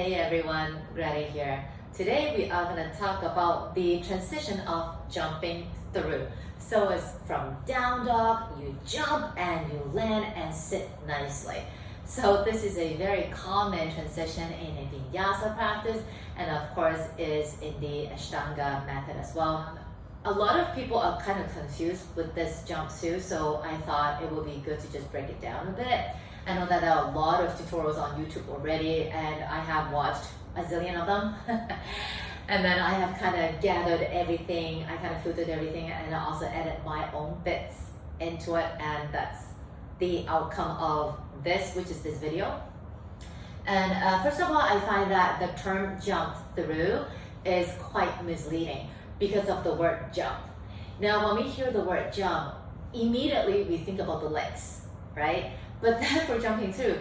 Hey everyone, Greta here. Today we are going to talk about the transition of jumping through. So it's from down dog, you jump and you land and sit nicely. So this is a very common transition in a vinyasa practice, and of course is in the Ashtanga method as well. A lot of people are kind of confused with this jump too, so I thought it would be good to just break it down a bit. I know that there are a lot of tutorials on YouTube already, and I have watched a zillion of them. And then I have kind of gathered everything, I kind of filtered everything, and I also added my own bits into it, and that's the outcome of this, which is this video. And first of all, I find that the term jump through is quite misleading because of the word jump. Now, when we hear the word jump, immediately we think about the legs, right? But then for jumping through,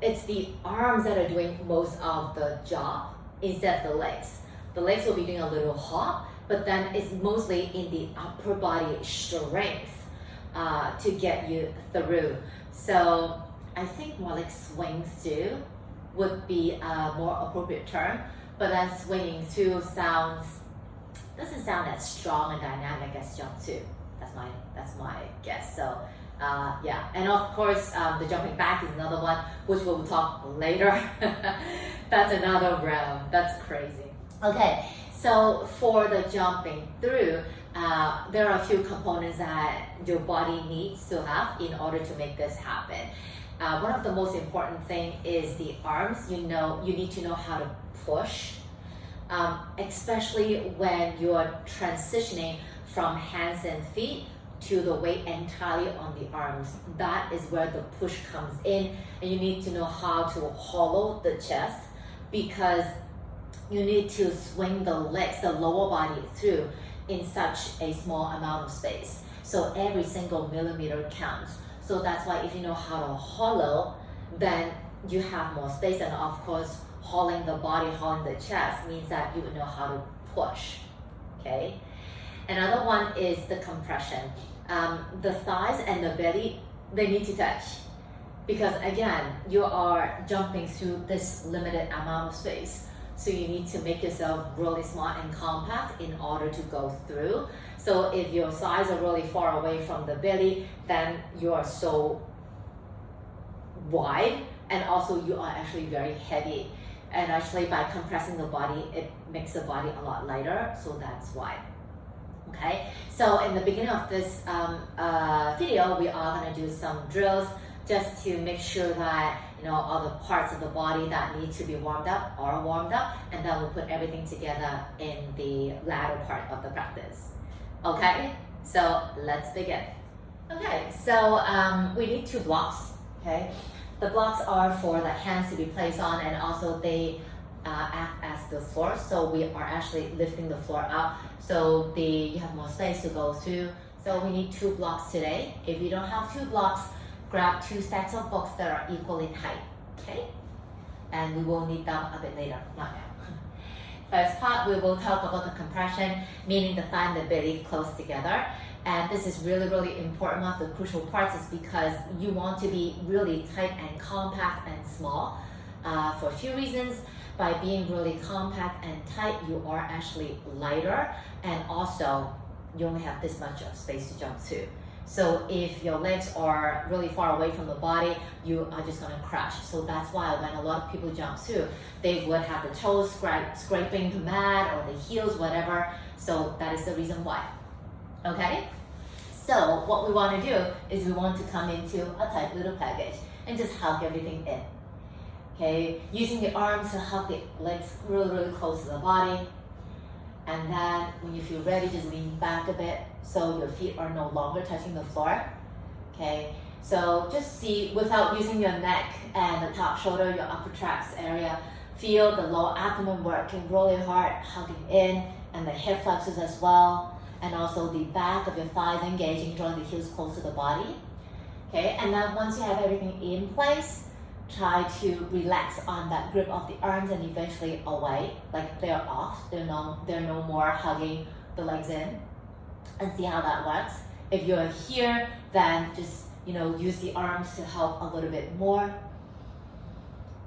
it's the arms that are doing most of the job instead of the legs. The legs will be doing a little hop, but then it's mostly in the upper body strength to get you through. So I think more like swing through would be a more appropriate term, but then swinging through doesn't sound as strong and dynamic as jump through. That's my guess. So yeah, and of course the jumping back is another one, which we'll talk later. That's another realm. That's crazy. Okay, so for the jumping through, there are a few components that your body needs to have in order to make this happen. One of the most important thing is the arms. You need to know how to push, especially when you're transitioning from hands and feet to the weight entirely on the arms. That is where the push comes in, and you need to know how to hollow the chest, because you need to swing the legs, the lower body through in such a small amount of space. So every single millimeter counts. So that's why if you know how to hollow, then you have more space, and of course holding the body, holding the chest means that you would know how to push, okay? Another one is the compression. The thighs and the belly, they need to touch, because again, you are jumping through this limited amount of space. So you need to make yourself really small and compact in order to go through. So if your thighs are really far away from the belly, then you are so wide, and also you are actually very heavy. And actually by compressing the body, it makes the body a lot lighter, so that's why. Okay, so in the beginning of this video, we are going to do some drills just to make sure that all the parts of the body that need to be warmed up are warmed up, and then we'll put everything together in the latter part of the practice. Okay, so let's begin. Okay, so we need two blocks. Okay, the blocks are for the hands to be placed on, and also they act as the floor, so we are actually lifting the floor up, so you have more space to go through. So we need two blocks today. If you don't have two blocks, grab two stacks of books that are equal in height, okay? And we will need them a bit later, not now. First part, we will talk about the compression, meaning the thigh and the belly close together. And this is really, really important. One of the crucial parts is because you want to be really tight and compact and small for a few reasons. By being really compact and tight, you are actually lighter, and also you only have this much of space to jump to. So if your legs are really far away from the body, you are just gonna crash. So that's why when a lot of people jump through, they would have the toes scraping the mat or the heels, whatever. So that is the reason why. Okay? So what we want to do is we want to come into a tight little package and just hug everything in. Okay, using the arms to hug the legs really, really close to the body. And then when you feel ready, just lean back a bit so your feet are no longer touching the floor. Okay, so just see, without using your neck and the top shoulder, your upper traps area, feel the lower abdomen working really hard, hugging in, and the hip flexors as well. And also the back of your thighs engaging, drawing the heels close to the body. Okay, and then once you have everything in place, try to relax on that grip of the arms and eventually away, like they're off, they're no more hugging the legs in, and see how that works. If you're here, then just use the arms to help a little bit more.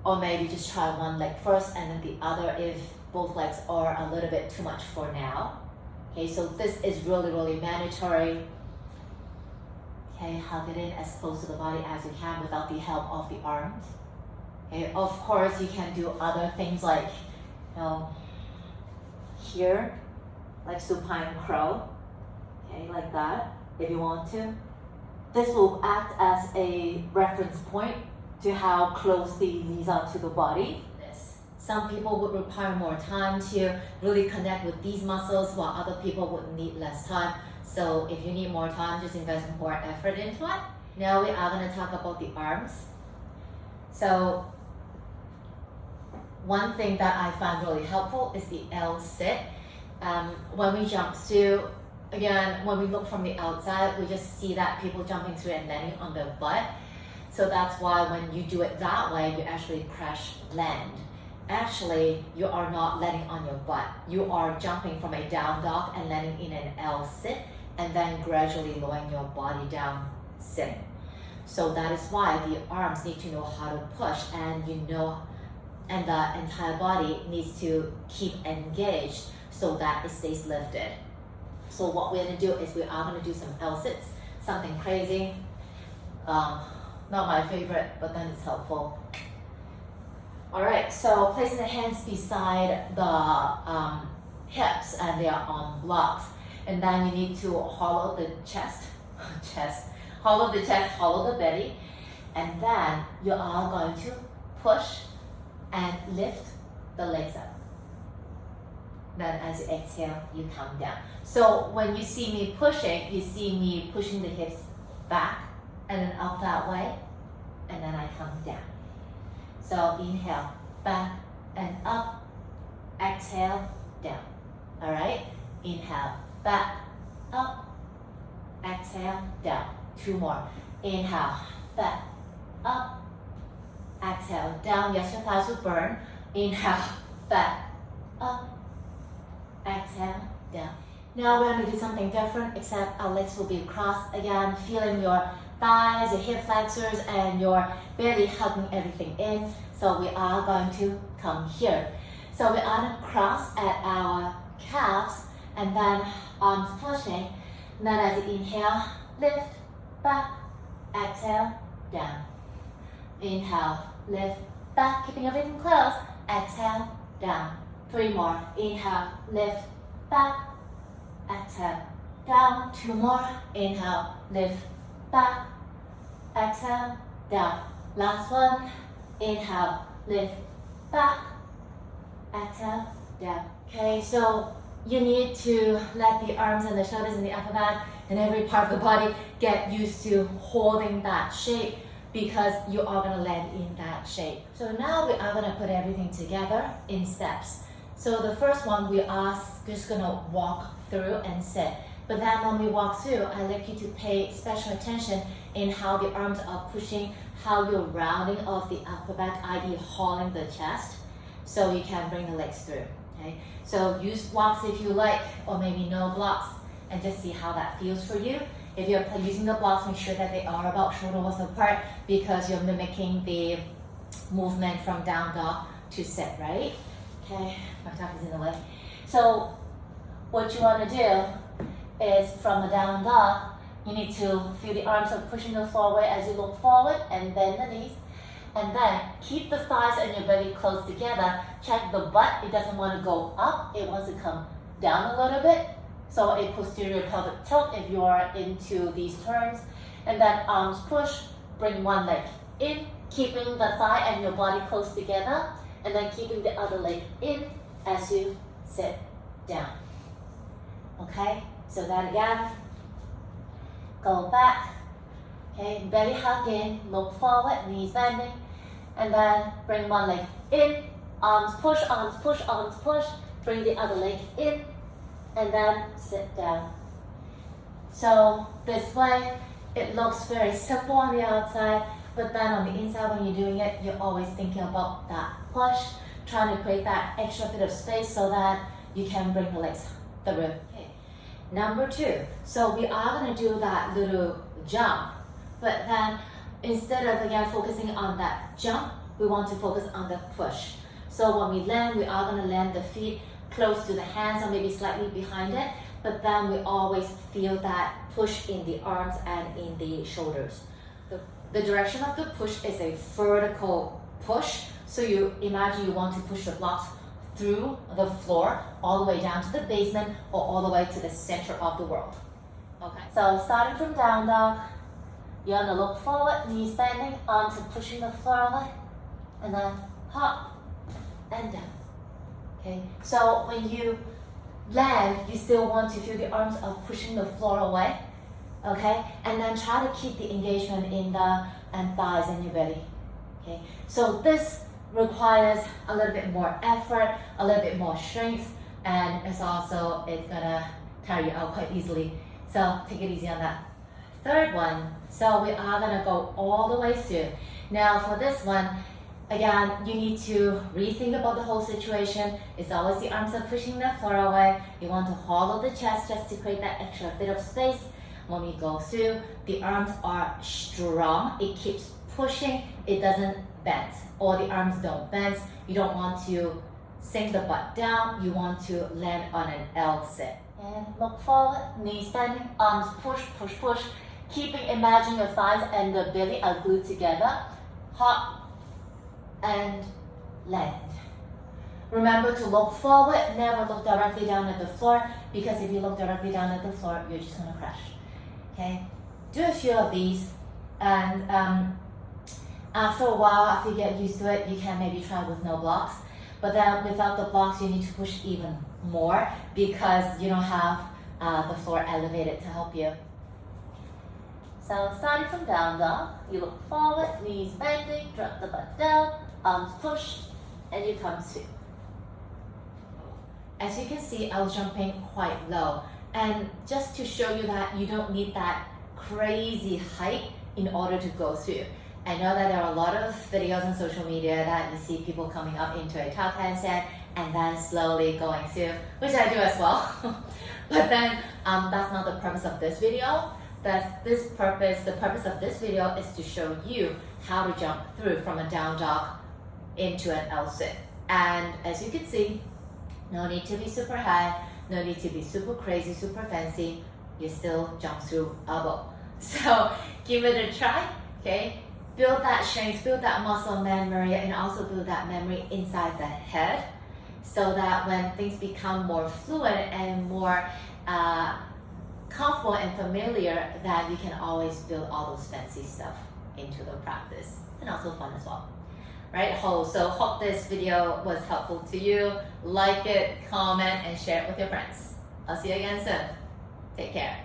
or maybe just try one leg first and then the other if both legs are a little bit too much for now. Okay, so this is really, really mandatory. Okay, hug it in as close to the body as you can without the help of the arms. Okay, of course you can do other things like, here, like supine crow. Okay, like that, if you want to. This will act as a reference point to how close the knees are to the body. Some people would require more time to really connect with these muscles, while other people would need less time. So if you need more time, just invest more effort into it. Now we are going to talk about the arms. So one thing that I found really helpful is the L sit. When we jump through, again, when we look from the outside, we just see that people jumping through and landing on their butt. So that's why when you do it that way, you actually crash land. Actually, you are not landing on your butt. You are jumping from a down dog and landing in an L sit, and then gradually lowering your body down, sitting. So that is why the arms need to know how to push, and and the entire body needs to keep engaged so that it stays lifted. So what we're gonna do is we are gonna do some L sits, something crazy. Not my favorite, but then it's helpful. All right, so placing the hands beside the hips and they are on blocks. And then you need to hollow the chest, hollow the chest, hollow the belly. And then you are going to push and lift the legs up. Then as you exhale, you come down. So when you see me pushing, you see me pushing the hips back and then up that way, and then I come down. So inhale, back and up, exhale, down. All right, inhale, back, up, exhale, down. Two more. Inhale, back, up, exhale, down. Yes, your thighs will burn. Inhale, back, up, exhale, down. Now we're going to do something different, except our legs will be crossed again, feeling your thighs, your hip flexors, and your belly hugging everything in. So we are going to come here. So we are going to cross at our calves, and then arms pushing. And then as you inhale, lift, back, exhale, down. Inhale, lift, back, keeping everything close. Exhale, down. Three more. Inhale, lift, back, exhale, down. Two more. Inhale, lift, back, exhale, down. Last one. Inhale, lift, back, exhale, down. Okay, so you need to let the arms and the shoulders and the upper back and every part of the body get used to holding that shape, because you are going to land in that shape. So now we are going to put everything together in steps. So the first one, we are just going to walk through and sit. But then when we walk through, I'd like you to pay special attention in how the arms are pushing, how you're rounding off the upper back, i.e. hauling the chest, so you can bring the legs through. Okay? So use blocks if you like, or maybe no blocks, and just see how that feels for you. If you're using the blocks, make sure that they are about shoulder width apart, because you're mimicking the movement from down dog to sit, right? Okay, my top is in the way. So what you want to do is from the down dog, you need to feel the arms are pushing you forward as you look forward, and bend the knees. And then keep the thighs and your belly close together. Check the butt, it doesn't want to go up, it wants to come down a little bit. So a posterior pelvic tilt if you're into these turns. And then arms push, bring one leg in, keeping the thigh and your body close together. And then keeping the other leg in as you sit down. Okay, so that again. Go back. Okay, belly hug in, look forward, knees bending. And then bring one leg in, arms push, arms push, arms push. Bring the other leg in, and then sit down. So this way, it looks very simple on the outside, but then on the inside when you're doing it, you're always thinking about that push, trying to create that extra bit of space so that you can bring the legs through. Okay. Number two, so we are going to do that little jump, but then instead of again focusing on that jump, we want to focus on the push. So when we land, we are going to land the feet close to the hands or maybe slightly behind it, but then we always feel that push in the arms and in the shoulders. The direction of the push is a vertical push. So you imagine you want to push the blocks through the floor all the way down to the basement or all the way to the center of the world. Okay, so starting from down dog, you're gonna look forward, knees bending, arms are pushing the floor away, and then hop and down. Okay, so when you land, you still want to feel the arms are pushing the floor away. Okay, and then try to keep the engagement in the thighs and your belly. Okay, so this requires a little bit more effort, a little bit more strength, and it's gonna tire you out quite easily. So take it easy on that. Third one, so we are gonna go all the way through. Now for this one, again, you need to rethink about the whole situation. It's always the arms are pushing the floor away. You want to hollow the chest just to create that extra bit of space. When we go through, the arms are strong. It keeps pushing, it doesn't bend, or the arms don't bend. You don't want to sink the butt down. You want to land on an L sit. And look forward, knees bending, arms push, push, push. Imagine your thighs and the belly are glued together. Hop and land. Remember to look forward, never look directly down at the floor, because if you look directly down at the floor, you're just gonna crash. Okay, do a few of these, and after a while, after you get used to it, you can maybe try with no blocks. But then without the blocks, you need to push even more because you don't have the floor elevated to help you. So starting from down dog, you look forward, knees bending, drop the butt down, arms push, and you come to. As you can see, I was jumping quite low. And just to show you that you don't need that crazy height in order to go through. I know that there are a lot of videos on social media that you see people coming up into a top handstand and then slowly going through, which I do as well. But then that's not the purpose of this video. The purpose of this video is to show you how to jump through from a down dog into an L sit. And as you can see, no need to be super high, no need to be super crazy, super fancy. You still jump through elbow. So give it a try, okay? Build that strength, build that muscle memory, and also build that memory inside the head so that when things become more fluid and more comfortable and familiar, that you can always build all those fancy stuff into the practice, and also fun as well. Right? So hope this video was helpful to you. Like it, comment, and share it with your friends. I'll see you again soon. Take care.